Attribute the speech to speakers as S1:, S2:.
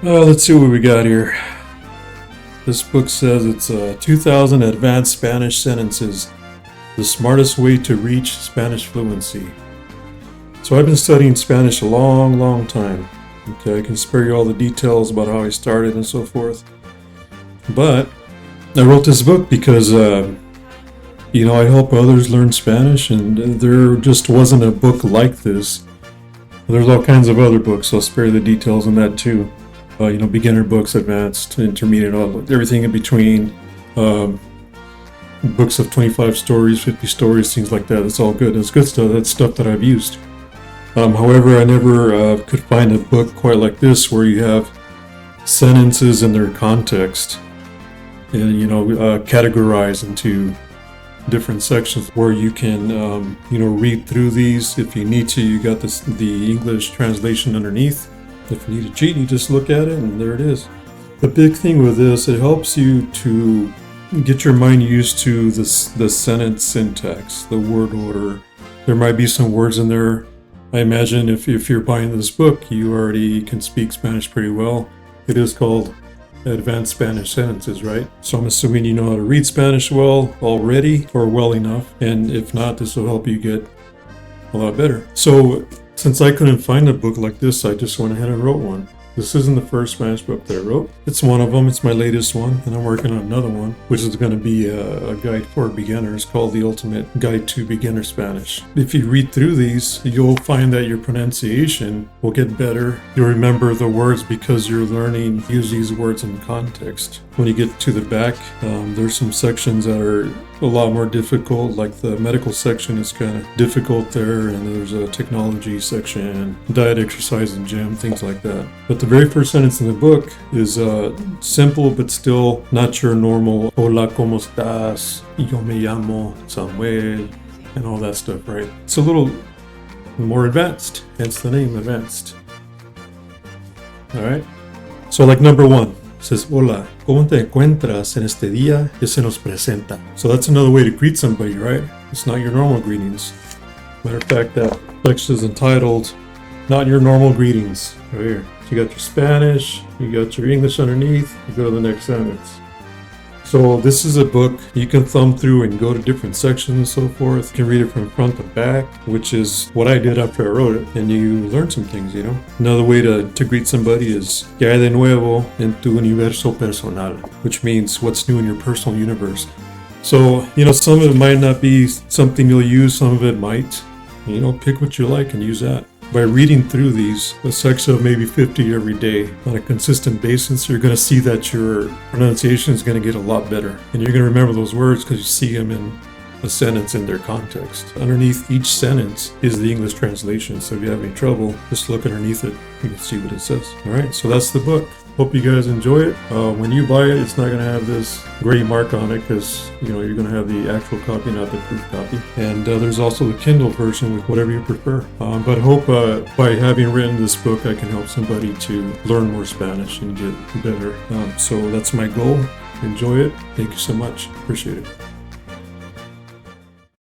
S1: Let's see what we got here. This book says it's 2,000 Advanced Spanish Sentences, the smartest way to reach Spanish fluency. So I've been studying Spanish a long time. Okay, I can spare you all the details about how I started and so forth. But I wrote this book because, I help others learn Spanish, and there just wasn't a book like this. There's all kinds of other books, so I'll spare you the details on that too. Beginner books, advanced, intermediate, everything in between. Books of 25 stories, 50 stories, things like that. It's all good. It's good stuff. That's stuff that I've used. However, I never could find a book quite like this where you have sentences in their context and, categorized into different sections where you can, read through these. If you need to, you got the English translation underneath. If you need to cheat, you just look at it and there it is. The big thing with this, it helps you to get your mind used to the sentence syntax, the word order. There might be some words in there. I imagine if you're buying this book, you already can speak Spanish pretty well. It is called Advanced Spanish Sentences, right? So I'm assuming you know how to read Spanish well already, or well enough. And if not, this will help you get a lot better. So since I couldn't find a book like this, I just went ahead and wrote one. This isn't the first Spanish book that I wrote. It's one of them. It's my latest one, and I'm working on another one, which is going to be a guide for beginners called The Ultimate Guide to Beginner Spanish. If you read through these, you'll find that your pronunciation will get better. You'll remember the words because you're learning to use these words in context. When you get to the back, there's some sections that are a lot more difficult, like the medical section is kind of difficult there, and there's a technology section, diet, exercise, and gym, things like that. But the very first sentence in the book is simple, but still not your normal "Hola, ¿cómo estás? Yo me llamo Samuel," and all that stuff, right? It's a little more advanced, hence the name, advanced. All right. So like number one. Says, "Hola, ¿cómo te encuentras en este día que se nos presenta?" So that's another way to greet somebody, right? It's not your normal greetings. Matter of fact, that section is entitled, "Not Your Normal Greetings," right here. So you got your Spanish, you got your English underneath, you go to the next sentence. So this is a book you can thumb through and go to different sections and so forth. You can read it from front to back, which is what I did after I wrote it. And you learn some things, Another way to greet somebody is "¿Qué hay de nuevo en tu universo personal?" which means what's new in your personal universe. So, some of it might not be something you'll use, some of it might. Pick what you like and use that. By reading through these, a section of maybe 50 every day on a consistent basis, you're going to see that your pronunciation is going to get a lot better. And you're going to remember those words because you see them in a sentence in their context. Underneath each sentence is the English translation. So if you have any trouble, just look underneath it. You can see what it says. All right, so that's the book. Hope you guys enjoy it. When you buy it, it's not going to have this gray mark on it because, you're going to have the actual copy, not the proof copy. And there's also the Kindle version with whatever you prefer. But hope by having written this book, I can help somebody to learn more Spanish and get better. So that's my goal. Enjoy it. Thank you so much. Appreciate it.